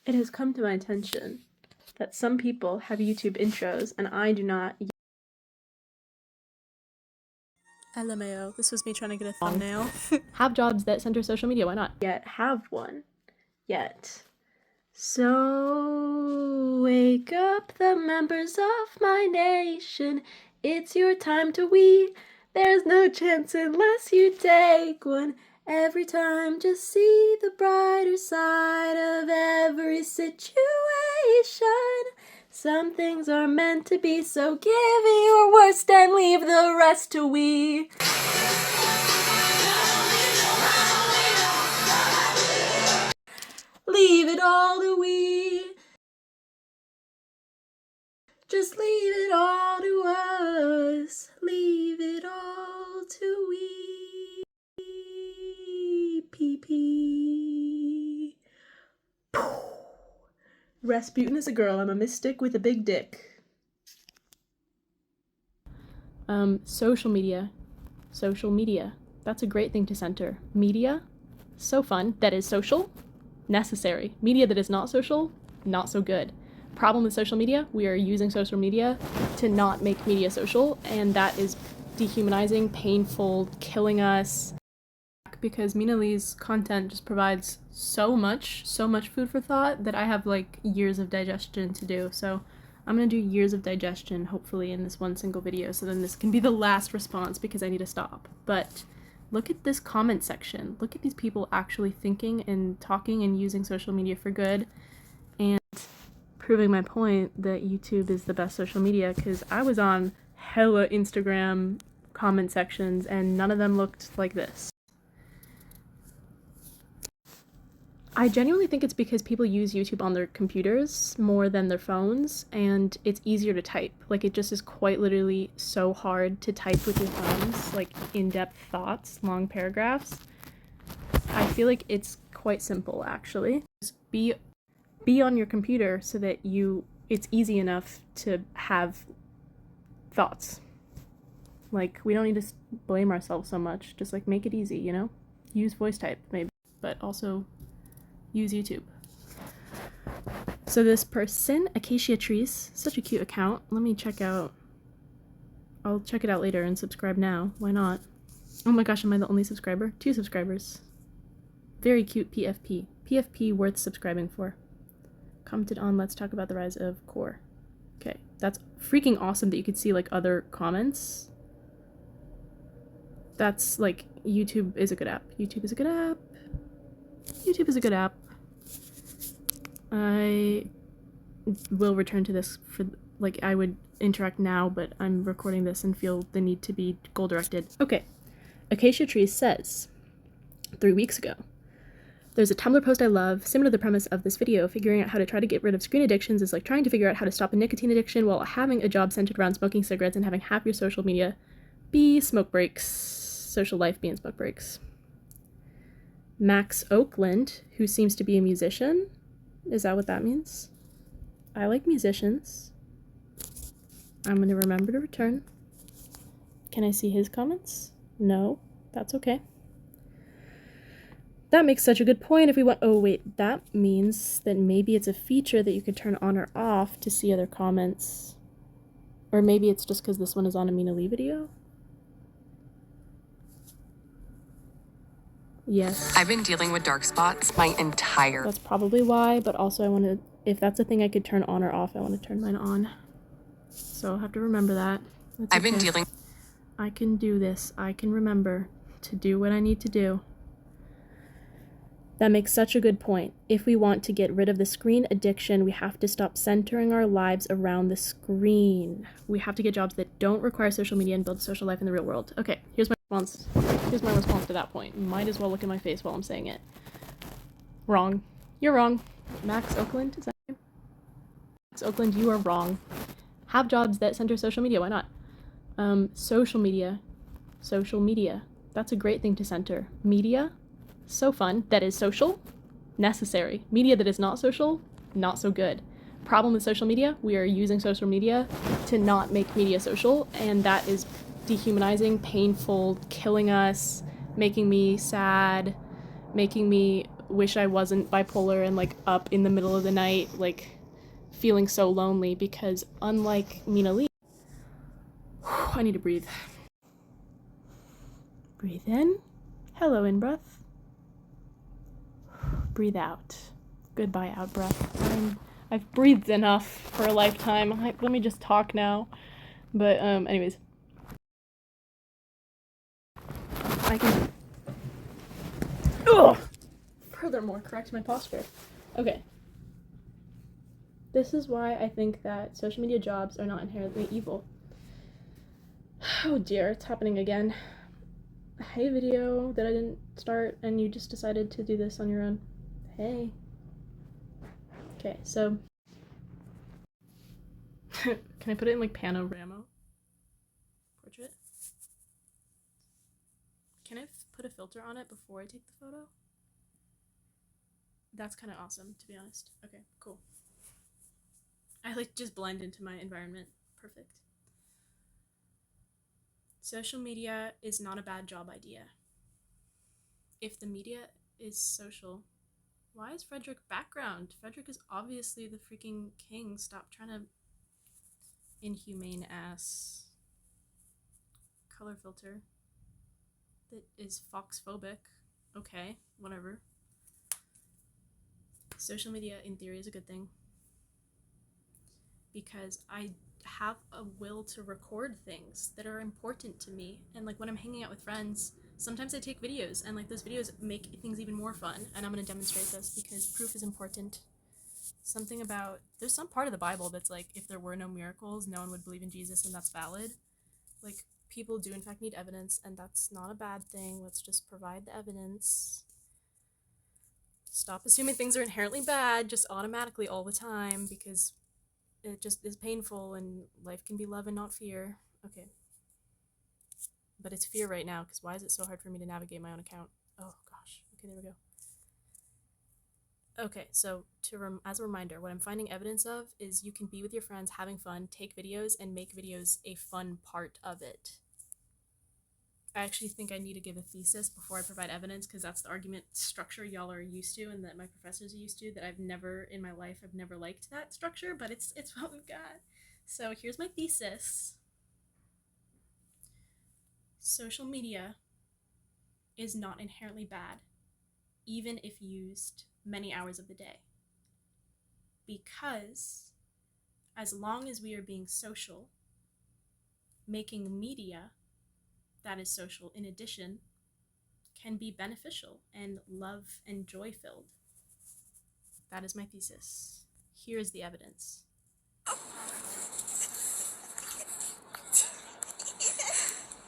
It has come to my attention that some people have YouTube intros and I do not LMAO. This was me trying to get a thumbnail. Have jobs that center social media, why not? yet have one. Yet. So wake up the members of my nation. It's your time to weep. There's no chance unless you take one. Every time just see the brighter side of every situation. Some things are meant to be, so give your worst and leave the rest to we. Leave it all to we. Just leave it all to us. Leave it all to we. PP. Rasputin is a girl. I'm a mystic with a big dick. Social media. Social media. That's a great thing to center. Media. So fun. That is social. Necessary. Media that is not social. Not so good. Problem with social media, we are using social media to not make media social, and that is dehumanizing, painful, killing us. Because Mina Lee's content just provides so much food for thought that I have like years of digestion to do. So I'm gonna do years of digestion, hopefully, in this one single video, so then this can be the last response because I need to stop. But look at this comment section. Look at these people actually thinking and talking and using social media for good, and proving my point that YouTube is the best social media, because I was on hella Instagram comment sections and none of them looked like this. I genuinely think it's because people use YouTube on their computers more than their phones, and it's easier to type. Like, it just is quite literally so hard to type with your phones, like in-depth thoughts, long paragraphs. I feel like it's quite simple, actually. Just be on your computer so that it's easy enough to have thoughts. Like, we don't need to blame ourselves so much. Just like make it easy, you know? Use voice type, maybe, but also use YouTube. So this person, Acacia Trees, such a cute account. Let me check out. I'll check it out later and subscribe now. Why not? Oh my gosh, am I the only subscriber? 2 subscribers. Very cute PFP. PFP worth subscribing for. Commented on Let's Talk About the Rise of Core. Okay, that's freaking awesome that you could see like other comments. That's like, YouTube is a good app. YouTube is a good app. YouTube is a good app. I will return to this for, like, I would interact now, but I'm recording this and feel the need to be goal-directed. Okay. Acacia Trees says, 3 weeks ago, there's a Tumblr post I love, similar to the premise of this video. Figuring out how to try to get rid of screen addictions is like trying to figure out how to stop a nicotine addiction while having a job centered around smoking cigarettes and having half your social media be smoke breaks. Social life being smoke breaks. Max Oakland, who seems to be a musician. Is that what that means? I like musicians. I'm going to remember to return. Can I see his comments? No, that's okay. That makes such a good point. If we want, oh wait, that means that maybe it's a feature that you could turn on or off to see other comments. Or maybe it's just because this one is on a Mina Lee video. Yes. I've been dealing with dark spots my entire... That's probably why, but also I want to, if that's a thing I could turn on or off, I want to turn mine on. So I'll have to remember that. That's I've been dealing... I can do this. I can remember to do what I need to do. That makes such a good point. If we want to get rid of the screen addiction, we have to stop centering our lives around the screen. We have to get jobs that don't require social media and build a social life in the real world. Okay, here's my response. Here's my response to that point. Might as well look at my face while I'm saying it. Wrong. You're wrong. Max Oakland, is that your name? Max Oakland, you are wrong. Have jobs that center social media, why not? Social media. Social media. That's a great thing to center. Media. So fun. That is social. Necessary. Media that is not social. Not so good. Problem with social media, we are using social media to not make media social, and that is dehumanizing, painful, killing us, making me sad, making me wish I wasn't bipolar and like up in the middle of the night, like feeling so lonely, because unlike Mina Lee, I need to breathe. Breathe in. Hello, in breath. Breathe out. Goodbye, out breath. I've breathed enough for a lifetime. Let me just talk now. But anyways, I can. Ugh! Furthermore, correct my posture. Okay. This is why I think that social media jobs are not inherently evil. Oh dear, it's happening again. Hey, video that I didn't start and you just decided to do this on your own. Hey. Okay, so can I put it in like panorama portrait? Can I put a filter on it before I take the photo? That's kind of awesome, to be honest. Okay, cool. I like just blend into my environment. Perfect. Social media is not a bad job idea. If the media is social, why is Frederick background? Frederick is obviously the freaking king. Stop trying to inhumane ass color filter that is foxphobic. Okay, whatever. Social media in theory is a good thing because I have a will to record things that are important to me, and like when I'm hanging out with friends, sometimes I take videos, and like those videos make things even more fun, and I'm going to demonstrate this because proof is important. Something about, there's some part of the Bible that's like, if there were no miracles, no one would believe in Jesus, and that's valid. Like, people do in fact need evidence, and that's not a bad thing. Let's just provide the evidence. Stop assuming things are inherently bad just automatically all the time, because it just is painful, and life can be love and not fear. Okay. But it's fear right now, because why is it so hard for me to navigate my own account? Oh gosh. Okay, there we go. Okay, so as a reminder, what I'm finding evidence of is you can be with your friends, having fun, take videos, and make videos a fun part of it. I actually think I need to give a thesis before I provide evidence, because that's the argument structure y'all are used to and that my professors are used to, that I've never, in my life, I've never liked that structure, but it's what we've got. So here's my thesis. Social media is not inherently bad, even if used many hours of the day. Because as long as we are being social, making media that is social in addition can be beneficial and love and joy filled. That is my thesis. Here is the evidence.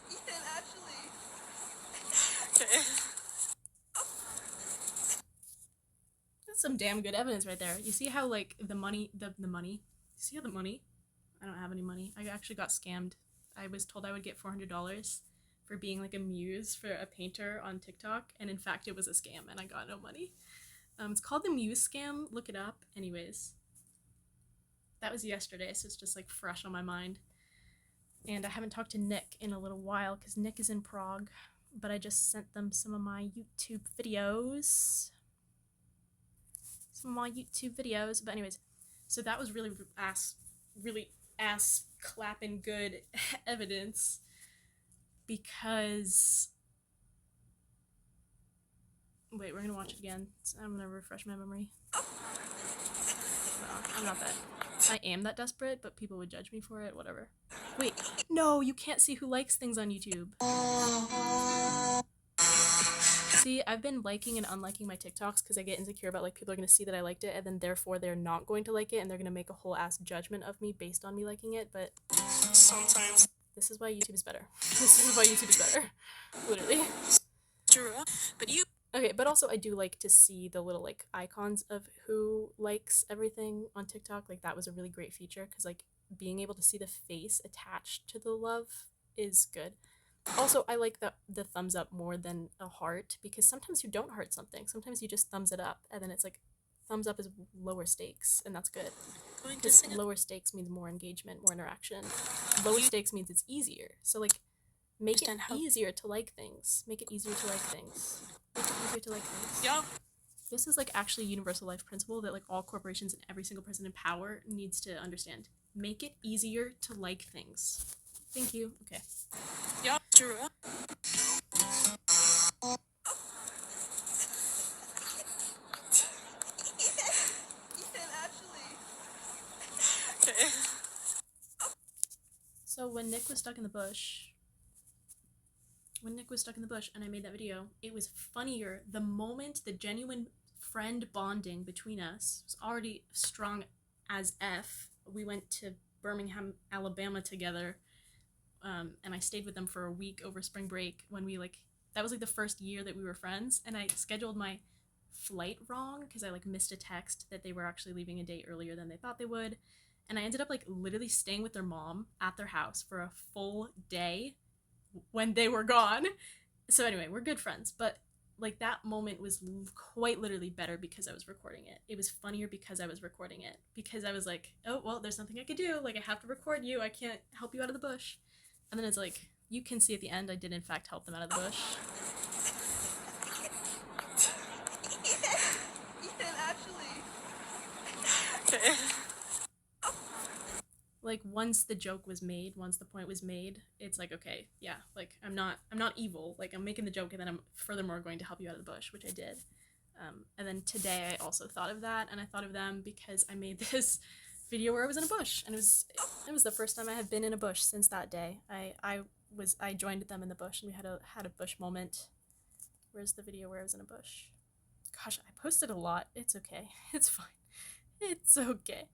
Ethan, actually. That's some damn good evidence right there. You see how like the money, you see how the money, I don't have any money. I actually got scammed. I was told I would get $400 for being like a muse for a painter on TikTok, and in fact it was a scam and I got no money. It's called the Muse scam. Look it up. Anyways, that was yesterday, so it's just like fresh on my mind. And I haven't talked to Nick in a little while because Nick is in Prague, but I just sent them some of my YouTube videos. But anyways, so that was really ass clapping good evidence, because wait, we're gonna watch it again. So I'm gonna refresh my memory. No, I'm not that. I am that desperate, but people would judge me for it. Whatever. Wait, no, you can't see who likes things on YouTube. See, I've been liking and unliking my TikToks because I get insecure about like people are gonna see that I liked it, and then therefore they're not going to like it, and they're gonna make a whole ass judgment of me based on me liking it. But sometimes this is why YouTube is better. This is why YouTube is better. Literally. True. But you. Okay, but also I do like to see the little like icons of who likes everything on TikTok. Like that was a really great feature because like being able to see the face attached to the love is good. Also, I like the thumbs up more than a heart, because sometimes you don't heart something. Sometimes you just thumbs it up, and then it's like thumbs up is lower stakes, and that's good. Because lower stakes means more engagement, more interaction. Lower stakes means it's easier. So like, make it easier to like things. Make it easier to like things. Make it easier to like things. Yeah. This is like actually a universal life principle that like all corporations and every single person in power needs to understand. Make it easier to like things. Thank you. Okay. Yeah, true. Ethan, actually. Okay. So when Nick was stuck in the bush, and I made that video, it was funnier the moment the genuine friend bonding between us was already strong as F. We went to Birmingham, Alabama together, and I stayed with them for a week over spring break when we like, that was like the first year that we were friends, and I scheduled my flight wrong because I like missed a text that they were actually leaving a day earlier than they thought they would, and I ended up like literally staying with their mom at their house for a full day when they were gone. So anyway, we're good friends, but like that moment was quite literally better because I was recording it. It was funnier because I was recording it, because I was like, oh well, there's nothing I could do, like I have to record you, I can't help you out of the bush. And then it's like, you can see at the end I did in fact help them out of the bush. Ethan, actually. Okay. Like once the joke was made, once the point was made, it's like, okay, yeah, like I'm not evil, like I'm making the joke and then I'm furthermore going to help you out of the bush, which I did. And then today I also thought of that, and I thought of them because I made this video where I was in a bush, and it was the first time I have been in a bush since that day. I joined them in the bush, and we had a bush moment. Where's the video where I was in a bush? Gosh, I posted a lot. It's okay. It's fine. It's okay.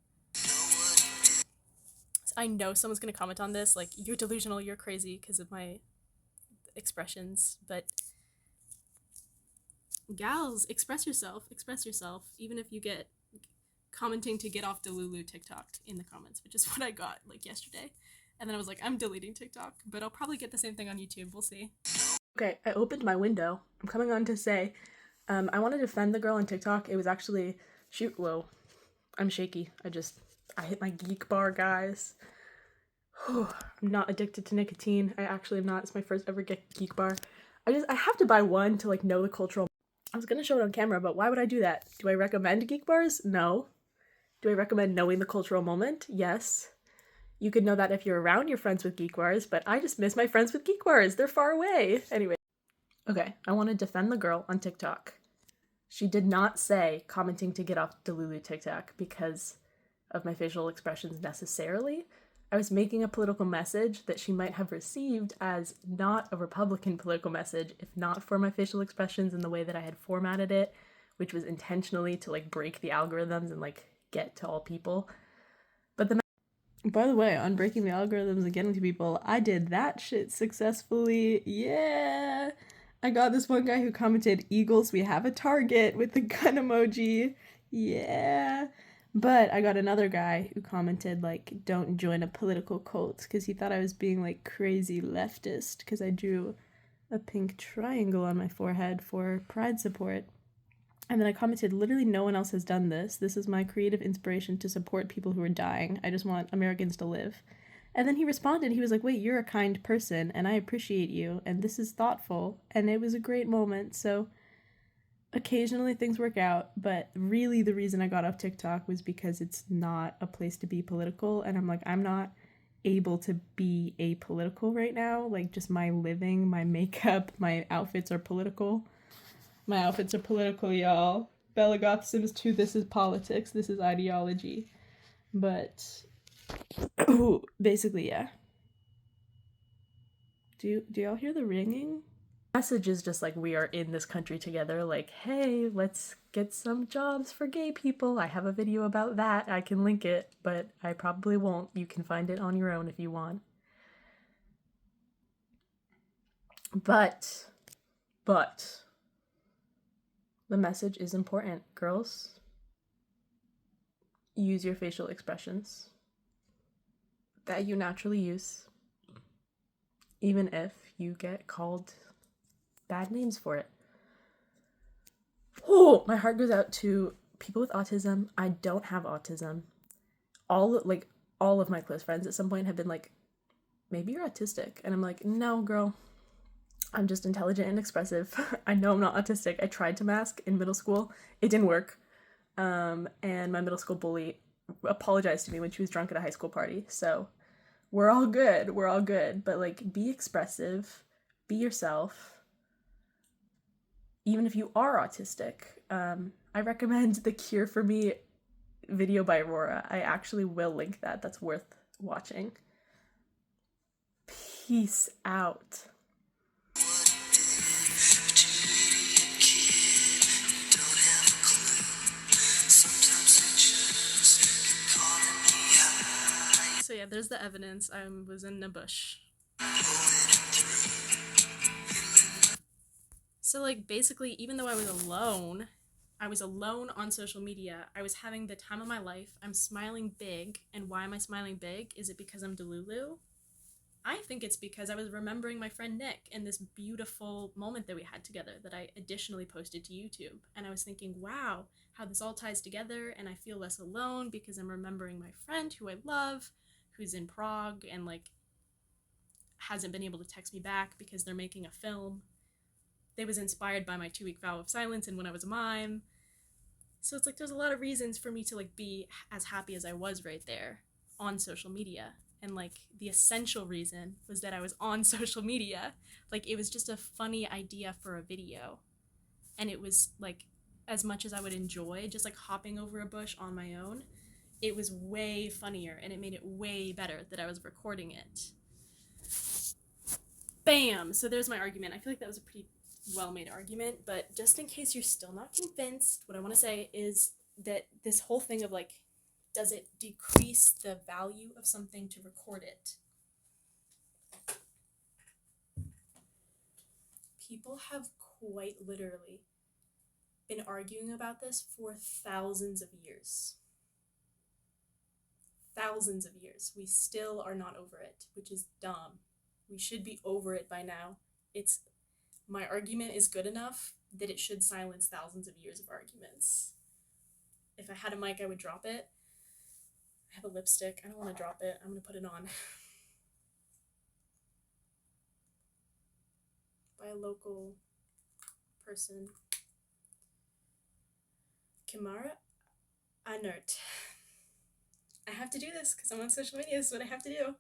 I know someone's gonna comment on this, like, you're delusional, you're crazy because of my expressions, but gals, express yourself, even if you get commenting to get off Delulu TikTok in the comments, which is what I got like yesterday. And then I was like, I'm deleting TikTok, but I'll probably get the same thing on YouTube, we'll see. Okay, I opened my window. I'm coming on to say, I want to defend the girl on TikTok. It was actually, whoa, I'm shaky. I hit my geek bar, guys. I'm not addicted to nicotine. I actually am not. It's my first ever geek bar. I have to buy one to like know the cultural. I was gonna show it on camera, but why would I do that? Do I recommend geek bars? No. Do I recommend knowing the cultural moment? Yes. You could know that if you're around your friends with geek bars, but I just miss my friends with geek bars. They're far away. Anyway. Okay, I want to defend the girl on TikTok. She did not say commenting to get off Delulu TikTok because of my facial expressions necessarily. I was making a political message that she might have received as not a Republican political message if not for my facial expressions and the way that I had formatted it, which was intentionally to like break the algorithms and like get to all people. But by the way, on breaking the algorithms and getting to people, I did that shit successfully. Yeah. I got this one guy who commented, "Eagles, we have a target," with the gun emoji. Yeah. But I got another guy who commented, like, "Don't join a political cult," because he thought I was being, like, crazy leftist because I drew a pink triangle on my forehead for pride support. And then I commented, "Literally no one else has done this. This is my creative inspiration to support people who are dying. I just want Americans to live." And then he responded, he was like, "Wait, you're a kind person, and I appreciate you, and this is thoughtful." And it was a great moment, so occasionally things work out, but really the reason I got off TikTok was because it's not a place to be political, and I'm like, I'm not able to be apolitical right now. Like, just my living, my makeup, my outfits are political. My outfits are political, y'all. Bella Goth Sims 2, this is politics, this is ideology. But basically, yeah. Do y'all hear the ringing? Message is just like, we are in this country together, like, hey, let's get some jobs for gay people. I have a video about that. I can link it, but I probably won't. You can find it on your own if you want. But the message is important. Girls, use your facial expressions that you naturally use, even if you get called bad names for it. Oh, my heart goes out to people with autism. I don't have autism. All of my close friends at some point have been like, "Maybe you're autistic," and I'm like, "No, girl, I'm just intelligent and expressive. I know I'm not autistic. I tried to mask in middle school. It didn't work. And my middle school bully apologized to me when she was drunk at a high school party. So we're all good. We're all good. But like, be expressive, be yourself. Even if you are autistic, I recommend the Cure for Me video by Aurora. I actually will link that. That's worth watching. Peace out. So yeah, there's the evidence. I was in a bush. So like basically, even though I was alone on social media. I was having the time of my life. I'm smiling big. And why am I smiling big? Is it because I'm Delulu? I think it's because I was remembering my friend Nick and this beautiful moment that we had together that I additionally posted to YouTube. And I was thinking, wow, how this all ties together, and I feel less alone because I'm remembering my friend who I love, who's in Prague and like hasn't been able to text me back because they're making a film. They was inspired by my 2-week vow of silence and when I was a mime. So it's like there's a lot of reasons for me to like be as happy as I was right there on social media. And like the essential reason was that I was on social media. Like it was just a funny idea for a video. And it was like, as much as I would enjoy just like hopping over a bush on my own, it was way funnier and it made it way better that I was recording it. Bam! So there's my argument. I feel like that was a pretty well-made argument, but just in case you're still not convinced, what I want to say is that this whole thing of like, does it decrease the value of something to record it? People have quite literally been arguing about this for thousands of years. Thousands of years. We still are not over it, which is dumb. We should be over it by now. My argument is good enough that it should silence thousands of years of arguments. If I had a mic, I would drop it. I have a lipstick. I don't want to drop it. I'm going to put it on. By a local person. Kimara Anert. I have to do this because I'm on social media. This is what I have to do.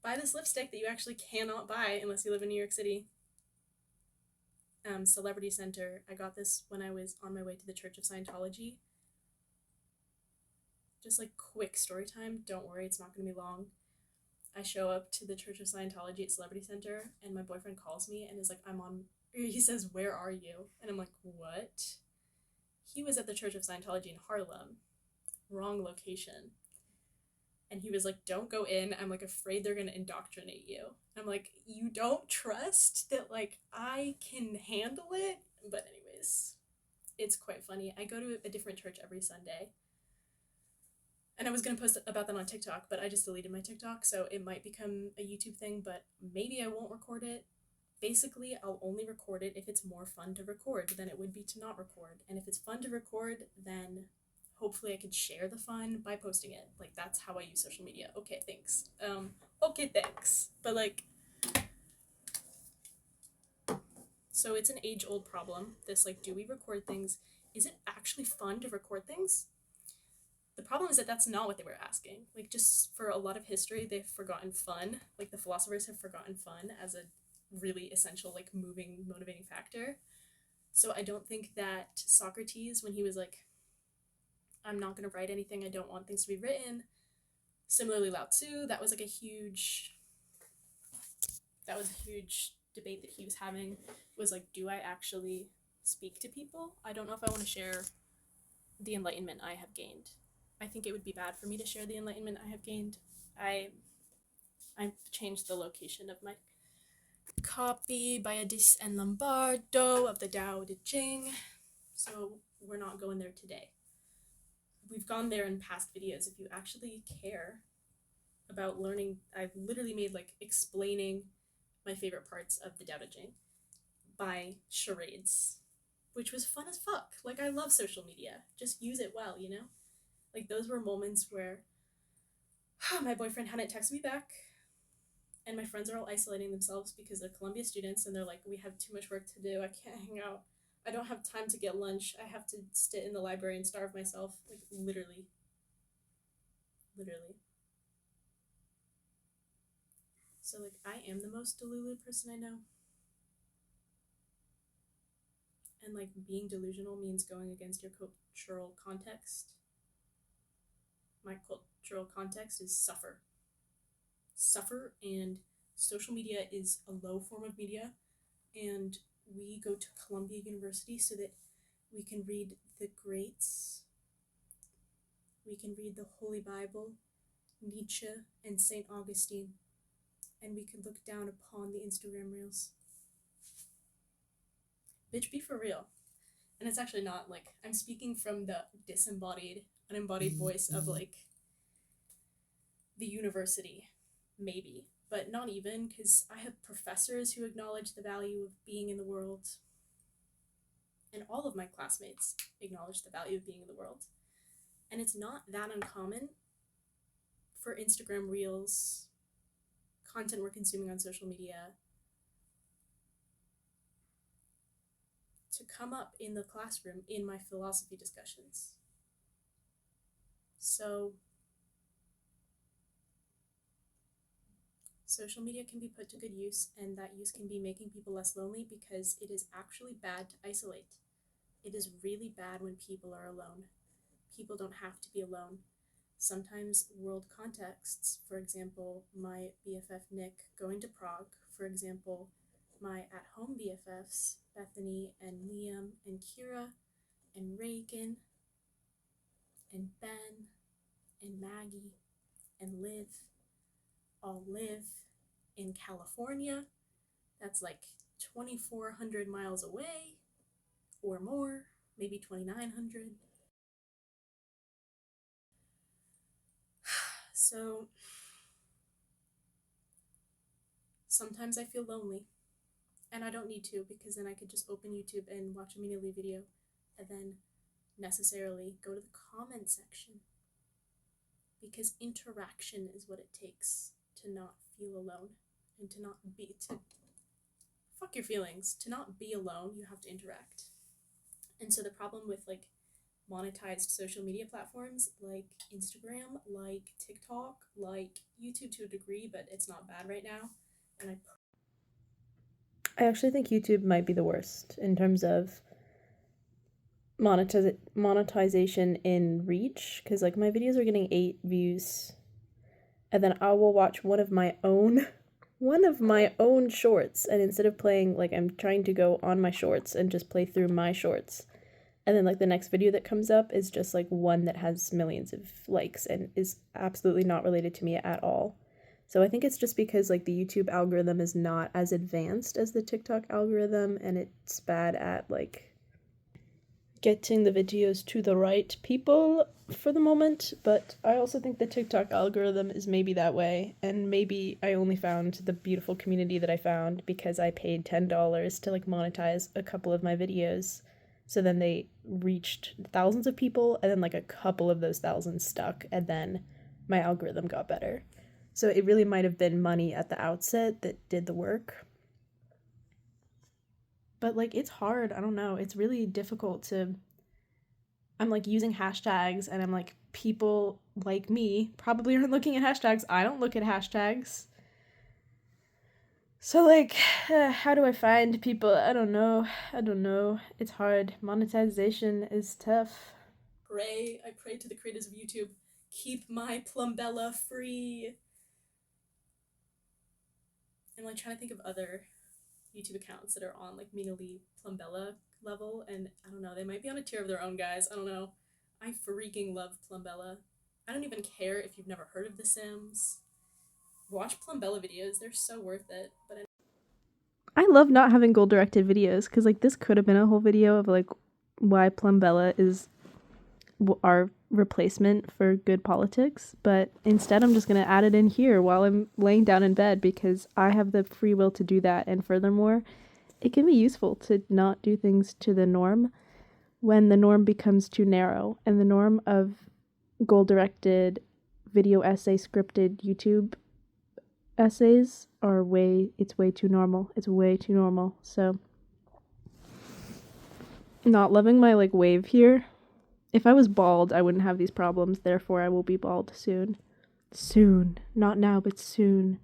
Buy this lipstick that you actually cannot buy unless you live in New York City. Celebrity Center. I got this when I was on my way to the Church of Scientology. Just like quick story time. Don't worry, it's not going to be long. I show up to the Church of Scientology at Celebrity Center, and my boyfriend calls me and is like, he says, "Where are you?" And I'm like, what? He was at the Church of Scientology in Harlem. Wrong location. And he was like, "Don't go in. I'm like afraid they're going to indoctrinate you." I'm like, you don't trust that like I can handle it? But anyways, it's quite funny. I go to a different church every Sunday. And I was going to post about that on TikTok, but I just deleted my TikTok, so it might become a YouTube thing, but maybe I won't record it. Basically, I'll only record it if it's more fun to record than it would be to not record. And if it's fun to record, then hopefully I could share the fun by posting it. Like, that's how I use social media. Okay, thanks. Okay, thanks. But, like, so it's an age-old problem. This, like, do we record things? Is it actually fun to record things? The problem is that that's not what they were asking. Like, just for a lot of history, they've forgotten fun. Like, the philosophers have forgotten fun as a really essential, like, moving, motivating factor. So I don't think that Socrates, when he was like, I'm not going to write anything, I don't want things to be written. Similarly, Lao Tzu, that was a huge debate that he was having, was like, do I actually speak to people? I don't know if I want to share the enlightenment I have gained. I think it would be bad for me to share the enlightenment I have gained. I've changed the location of my copy by Adis and Lombardo of the Tao Te Ching, so we're not going there today. We've gone there in past videos. If you actually care about learning, I've literally made like explaining my favorite parts of the Tao Te Ching by charades, which was fun as fuck. Like, I love social media. Just use it well, you know? Like, those were moments where my boyfriend hadn't texted me back. And my friends are all isolating themselves because they're Columbia students and they're like, we have too much work to do. I can't hang out. I don't have time to get lunch. I have to sit in the library and starve myself. Like, literally. Literally. So, like, I am the most delulu person I know. And, like, being delusional means going against your cultural context. My cultural context is suffer. Suffer, and social media is a low form of media. And we go to Columbia University so that we can read the greats. We can read the Holy Bible, Nietzsche, and St. Augustine. And we can look down upon the Instagram reels. Bitch, be for real. And it's actually not, like, I'm speaking from the disembodied, unembodied voice of, like, the university, maybe. But not even, because I have professors who acknowledge the value of being in the world. And all of my classmates acknowledge the value of being in the world. And it's not that uncommon for Instagram reels, content we're consuming on social media, to come up in the classroom in my philosophy discussions. So, social media can be put to good use, and that use can be making people less lonely because it is actually bad to isolate. It is really bad when people are alone. People don't have to be alone. Sometimes world contexts, for example, my BFF Nick going to Prague, for example, my at-home BFFs, Bethany and Liam and Kira and Reagan and Ben and Maggie and Liv all live in California. That's like 2,400 miles away or more, maybe 2,900. So sometimes I feel lonely, and I don't need to, because then I could just open YouTube and watch a Mina Lee video and then necessarily go to the comment section, because interaction is what it takes to not feel alone and to not be, to fuck your feelings, to not be alone. You have to interact. And so the problem with, like, monetized social media platforms like Instagram, like TikTok, like YouTube to a degree, but it's not bad right now. And I actually think YouTube might be the worst in terms of monetization in reach, because, like, my videos are getting 8 views, and then I will watch one of my own shorts, and instead of playing, like, I'm trying to go on my shorts and just play through my shorts, and then, like, the next video that comes up is just, like, one that has millions of likes and is absolutely not related to me at all. So I think it's just because, like, the YouTube algorithm is not as advanced as the TikTok algorithm, and it's bad at, like, getting the videos to the right people for the moment. But I also think the TikTok algorithm is maybe that way, and maybe I only found the beautiful community that I found because I paid $10 to, like, monetize a couple of my videos. So then they reached thousands of people, and then, like, a couple of those thousands stuck, and then my algorithm got better. So it really might have been money at the outset that did the work. But, like, it's hard. I don't know. It's really difficult to... I'm, like, using hashtags, and I'm like, people like me probably aren't looking at hashtags. I don't look at hashtags. So, like, how do I find people? I don't know. It's hard. Monetization is tough. I pray to the creators of YouTube, keep my Plumbella free. I'm, like, trying to think of other YouTube accounts that are on, like, Mina Lee Plumbella level, and I don't know, they might be on a tier of their own, guys. I don't know. I freaking love Plumbella. I don't even care if you've never heard of The Sims. Watch Plumbella videos, they're so worth it. But I love not having goal directed videos, because, like, this could have been a whole video of, like, why Plumbella is our replacement for good politics, but instead I'm just going to add it in here while I'm laying down in bed, because I have the free will to do that. And furthermore, it can be useful to not do things to the norm when the norm becomes too narrow, and the norm of goal directed video essay scripted YouTube essays are it's way too normal. It's way too normal. So, not loving my like wave here. If I was bald, I wouldn't have these problems. Therefore, I will be bald soon. Soon. Not now, but soon.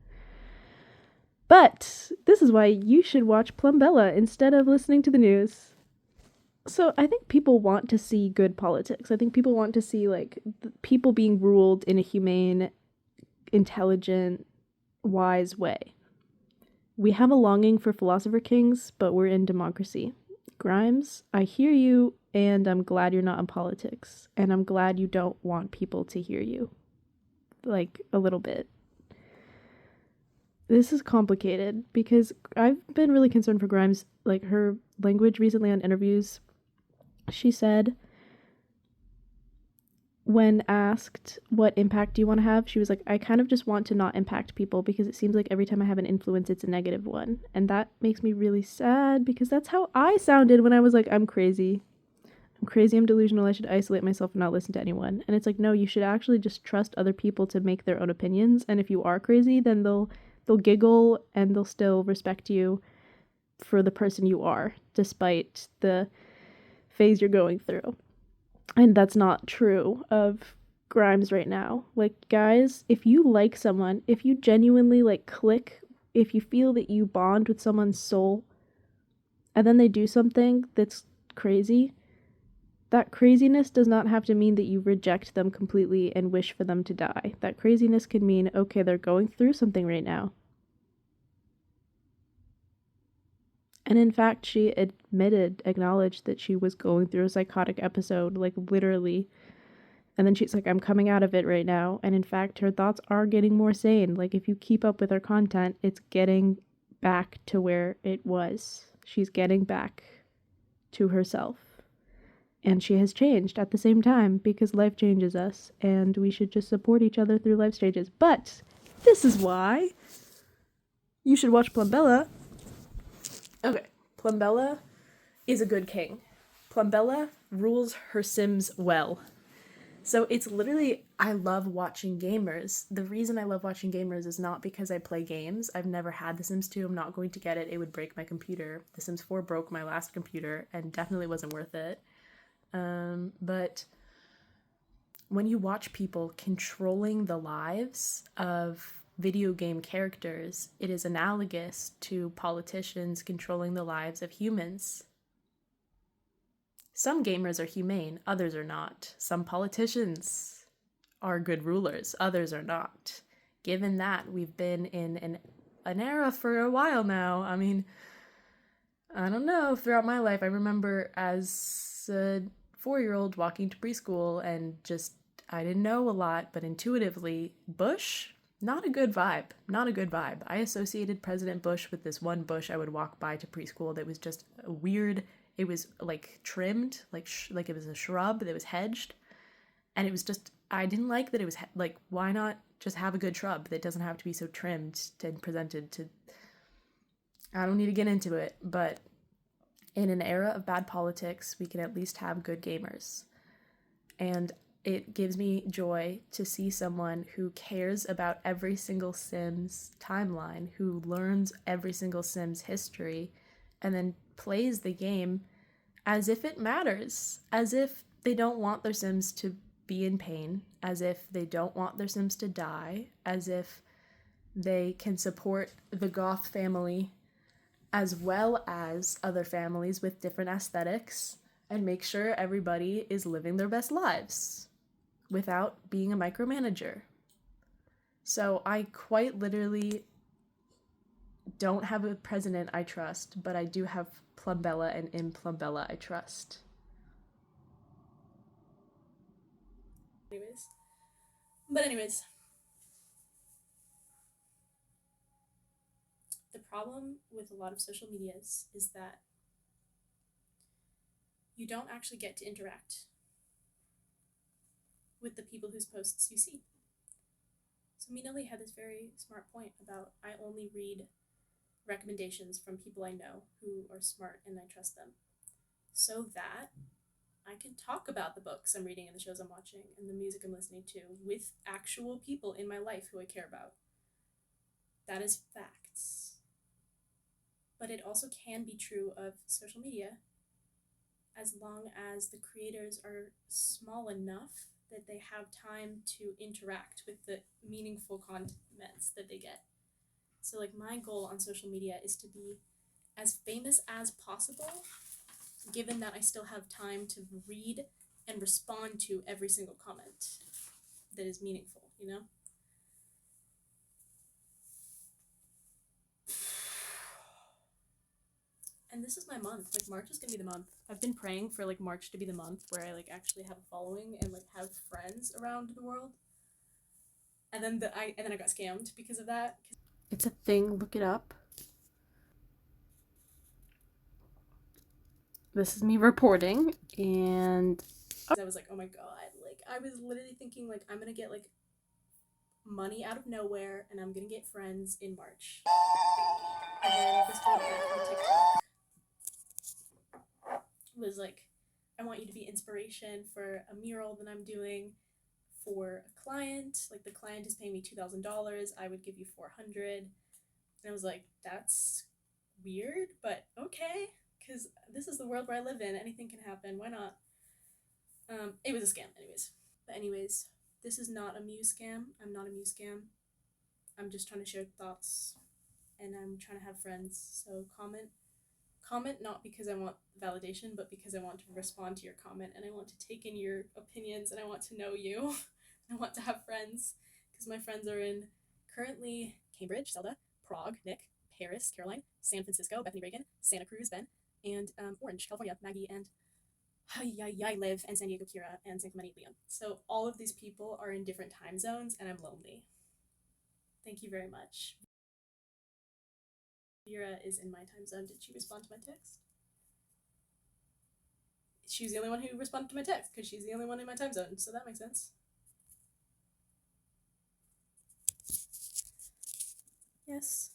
But this is why you should watch Plumbella instead of listening to the news. So I think people want to see good politics. I think people want to see like people being ruled in a humane, intelligent, wise way. We have a longing for philosopher kings, but we're in democracy. Grimes, I hear you, and I'm glad you're not in politics. And I'm glad you don't want people to hear you. Like, a little bit. This is complicated because I've been really concerned for Grimes, like her language recently on interviews. She said, when asked what impact do you want to have, she was like, I kind of just want to not impact people because it seems like every time I have an influence, it's a negative one. And that makes me really sad because that's how I sounded when I was like, I'm crazy. I'm crazy, I'm delusional, I should isolate myself and not listen to anyone. And it's like, no, you should actually just trust other people to make their own opinions. And if you are crazy, then they'll giggle and they'll still respect you for the person you are, despite the phase you're going through. And that's not true of Grimes right now. Like, guys, if you like someone, if you genuinely like click, if you feel that you bond with someone's soul, and then they do something that's crazy, that craziness does not have to mean that you reject them completely and wish for them to die. That craziness can mean, okay, they're going through something right now. And in fact, she acknowledged that she was going through a psychotic episode, like literally. And then she's like, I'm coming out of it right now. And in fact, her thoughts are getting more sane. Like, if you keep up with her content, it's getting back to where it was. She's getting back to herself. And she has changed at the same time because life changes us. And we should just support each other through life stages. But this is why you should watch Plumbella. Okay, Plumbella is a good king. Plumbella rules her Sims well. So it's literally, I love watching gamers. The reason I love watching gamers is not because I play games. I've never had The Sims 2. I'm not going to get it. It would break my computer. The Sims 4 broke my last computer and definitely wasn't worth it. But when you watch people controlling the lives of video game characters, it is analogous to politicians controlling the lives of humans. Some gamers are humane, others are not. Some politicians are good rulers, others are not. Given that we've been in an era for a while now, I mean, I don't know, throughout my life, I remember as a 4-year-old walking to preschool and just, I didn't know a lot, but intuitively, Bush? Not a good vibe. Not a good vibe. I associated President Bush with this one bush I would walk by to preschool that was just weird. It was like trimmed, like it was a shrub that was hedged. And it was just, I didn't like that it was, like, why not just have a good shrub that doesn't have to be so trimmed and presented to, I don't need to get into it, but in an era of bad politics, we can at least have good gamers. And it gives me joy to see someone who cares about every single Sims timeline, who learns every single Sims history, and then plays the game as if it matters, as if they don't want their Sims to be in pain, as if they don't want their Sims to die, as if they can support the Goth family as well as other families with different aesthetics and make sure everybody is living their best lives without being a micromanager. So I quite literally don't have a president I trust, but I do have Plumbella, and in Plumbella I trust. Anyways, the problem with a lot of social medias is that you don't actually get to interact with the people whose posts you see. So Minelli had this very smart point about, I only read recommendations from people I know who are smart and I trust them, so that I can talk about the books I'm reading and the shows I'm watching and the music I'm listening to with actual people in my life who I care about. That is facts. But it also can be true of social media, as long as the creators are small enough that they have time to interact with the meaningful comments that they get. So like my goal on social media is to be as famous as possible, given that I still have time to read and respond to every single comment that is meaningful, you know? And this is my month. Like March is gonna be the month. I've been praying for like March to be the month where I like actually have a following and like have friends around the world. And then I got scammed because of that. It's a thing, look it up. This is me reporting, and I was like, oh my god, like I was literally thinking like I'm gonna get like money out of nowhere and I'm gonna get friends in March. And then this girl on TikTok was like, I want you to be inspiration for a mural that I'm doing for a client. Like the client is paying me $2,000, I would give you $400. And I was like, that's weird, but okay, because this is the world where I live in. Anything can happen. Why not? It was a scam, anyways. But anyways, this is not a Muse scam. I'm not a Muse scam. I'm just trying to share thoughts, and I'm trying to have friends. So comment not because I want validation, but because I want to respond to your comment, and I want to take in your opinions, and I want to know you. I want to have friends, because my friends are in currently Cambridge, Zelda, Prague, Nick, Paris, Caroline, San Francisco, Bethany Reagan, Santa Cruz, Ben, and Orange, California, Maggie, and Liv, and San Diego, Kira, and San Clemente, Liam. So all of these people are in different time zones, and I'm lonely. Thank you very much. Vera is in my time zone. Did she respond to my text? She's the only one who responded to my text, because she's the only one in my time zone, so that makes sense. Yes.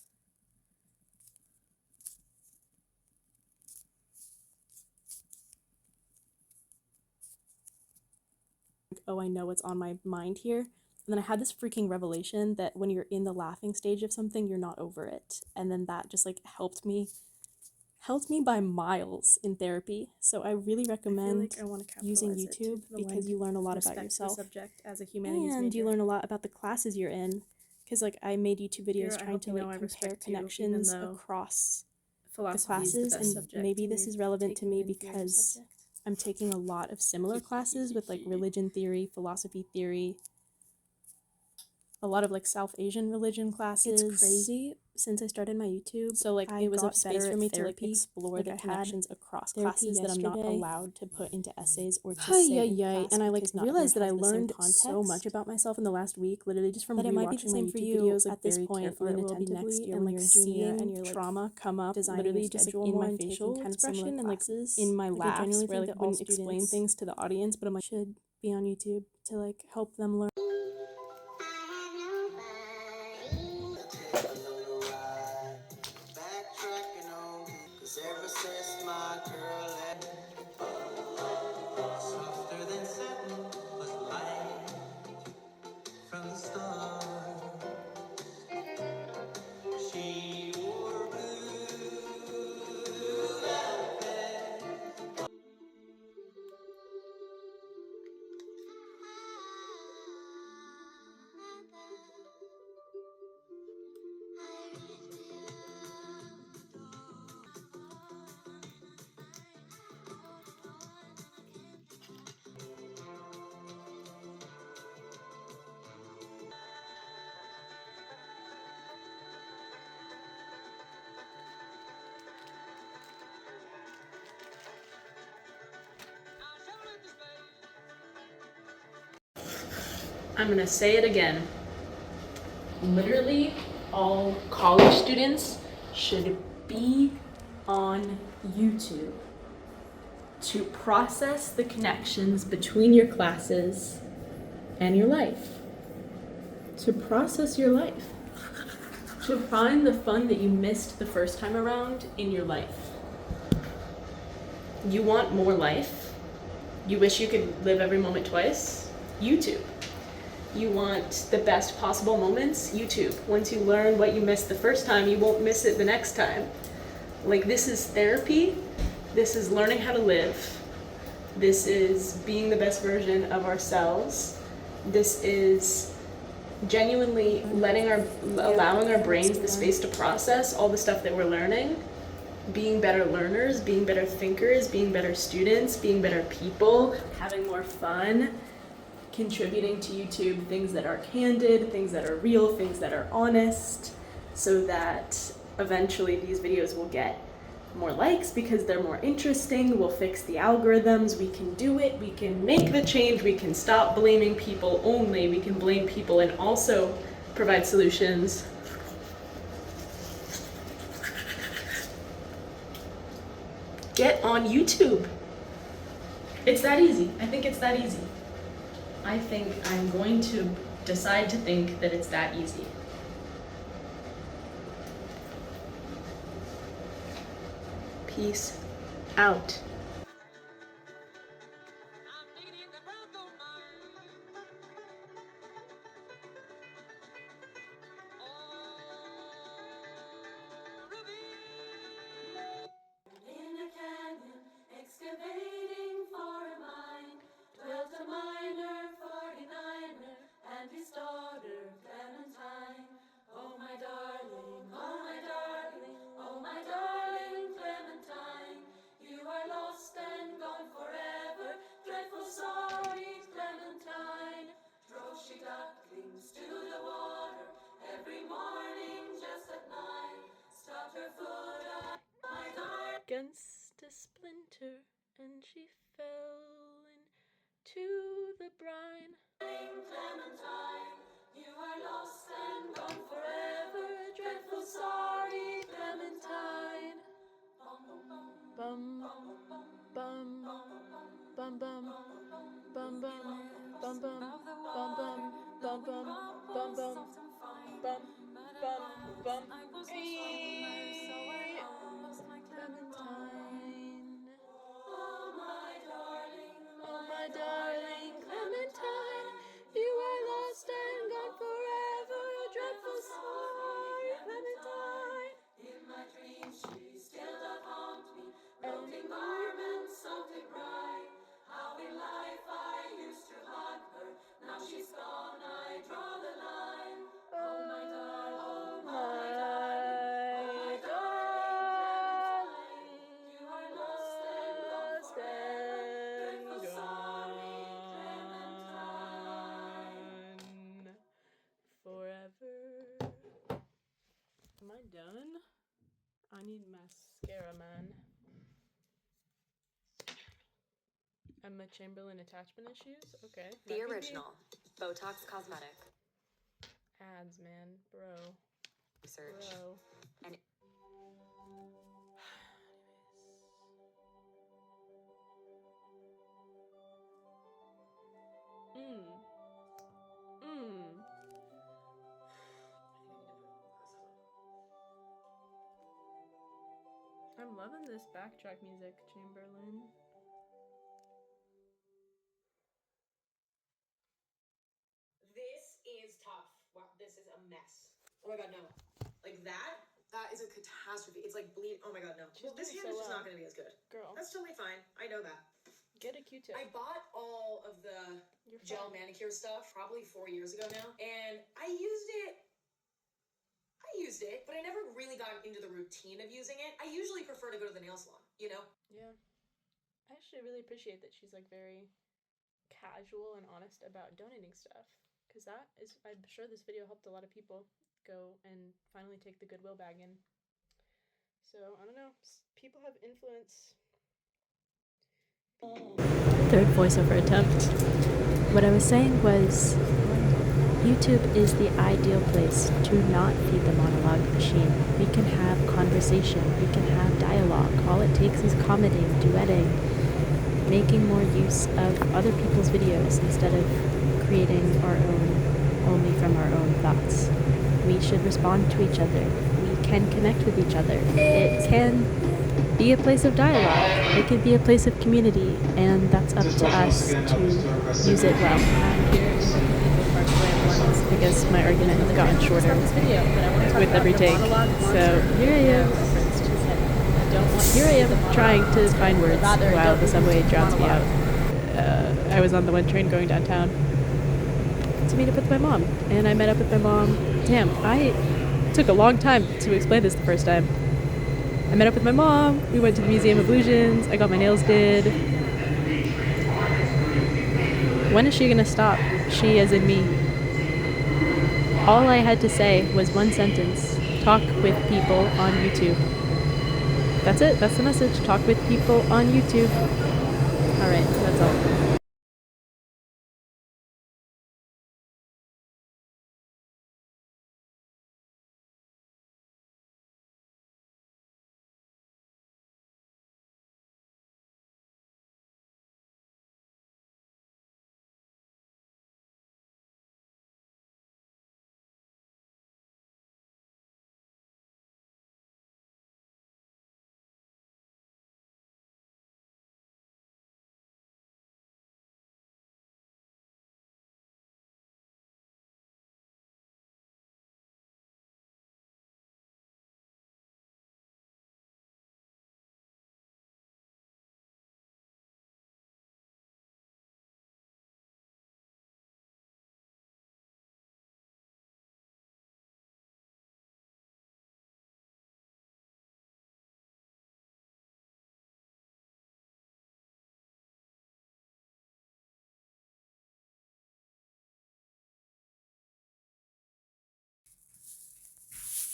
Oh, I know what's on my mind here. And then I had this freaking revelation that when you're in the laughing stage of something, you're not over it. And then that just like helped me by miles in therapy. So I really recommend using YouTube because you learn a lot about yourself. Subject as a humanities and major. You learn a lot about the classes you're in. Because like I made YouTube videos trying to like compare connections across the classes, and maybe this is relevant to me because I'm taking a lot of similar classes with like religion theory, philosophy theory, a lot of like South Asian religion classes. It's crazy since I started my YouTube. So like it was a space for me to like explore the connections across classes that I'm not allowed to put into essays or to say in class. And I like realized that I learned so much about myself in the last week, literally just from rewatching my YouTube videos like at this point, or it will be next year when you're junior and you're like trauma come up, literally just like in my facial expression and like in my laughs where like I wouldn't explain things to the audience, but I'm like should be on YouTube to like help them learn. Ever since my girl left, softer than satin was light from the start. She wore blue velvet. I'm gonna say it again. Literally, all college students should be on YouTube to process the connections between your classes and your life. To process your life. To find the fun that you missed the first time around in your life. You want more life? You wish you could live every moment twice? YouTube. you want the best possible moments, YouTube. Once you learn what you missed the first time, you won't miss it the next time. Like, this is therapy. This is learning how to live. This is being the best version of ourselves. This is genuinely allowing our brains the space to process all the stuff that we're learning, being better learners, being better thinkers, being better students, being better people, having more fun, contributing to YouTube things that are candid, things that are real, things that are honest, so that eventually these videos will get more likes because they're more interesting. We'll fix the algorithms. We can do it. We can make the change. We can stop blaming people only. We can blame people and also provide solutions. Get on YouTube. It's that easy. I think it's that easy. I think I'm going to decide to think that it's that easy. Peace out. In a canyon, excavating for a mine, dwelt a miner, 49er, and his daughter Clementine. Oh my darling, oh my darling, oh my darling Clementine, you are lost and gone forever, dreadful sorry Clementine. Drove she ducklings to the water every morning just at 9, stopped her foot up, my darling. Against a splinter, and she fell into the brine. Clementine, you are lost and gone forever, dreadful sorry Clementine. Bum bum bum bum bum bum bum bum bum bum bum bum bum bum bum bum Clementine. Oh my darling Clementine, you are lost and gone forever, dreadful sorry Clementine. In my dreams she still doth haunt me, roving garments soaked in brine. How in life I used to hug her, now she's gone, I draw the line. Oh my darling, oh my darling, oh my darling Clementine, you are lost and gone forever, dreadful sorry Clementine. Forever. Am I done? I need mascara, man. Emma Chamberlain attachment issues? Okay. that The could be original Botox Cosmetic ads, man. Bro. research. Bro. And I'm loving this backtrack music, Chamberlain. This is tough. Wow, this is a mess. Oh my god, no. Like that is a catastrophe. It's like bleed. Oh my god, no. She's Well, this doing hand so is just well. not gonna be as good. Girl, That's totally fine. I know that. get a Q-tip. I bought all of the You're gel fine. manicure stuff probably 4 years ago now, and I used it, but I never really got into the routine of using it. I usually prefer to go to the nail salon, you know? Yeah. I actually really appreciate that she's like very casual and honest about donating stuff. Because that is, I'm sure this video helped a lot of people go and finally take the Goodwill bag in. So, I don't know. People have influence. Third voiceover attempt. What I was saying was, YouTube is the ideal place to not feed the monologue machine. We can have conversation, we can have dialogue. All it takes is commenting, duetting, making more use of other people's videos instead of creating our own only from our own thoughts. We should respond to each other. We can connect with each other. It can be a place of dialogue. It can be a place of community, and that's up to us to use it well. I'm here in the Eagle Park Square guess my argument has gotten shorter with every take. So here I am. Here I am trying to find words while the subway drowns me out. I was on the one train going downtown to meet up with my mom, and I met up with my mom. Damn, I took a long time to explain this the first time. I met up with my mom, we went to the Museum of Illusions, I got my nails did. When is she gonna stop? She as in me. All I had to say was one sentence. Talk with people on YouTube. That's it, that's the message. Talk with people on YouTube. Alright, that's all.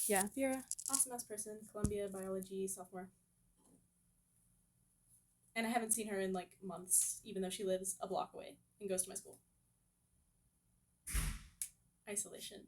Yeah, Vera, awesome ass person, Columbia biology sophomore. And I haven't seen her in like months, even though she lives a block away and goes to my school. Isolation.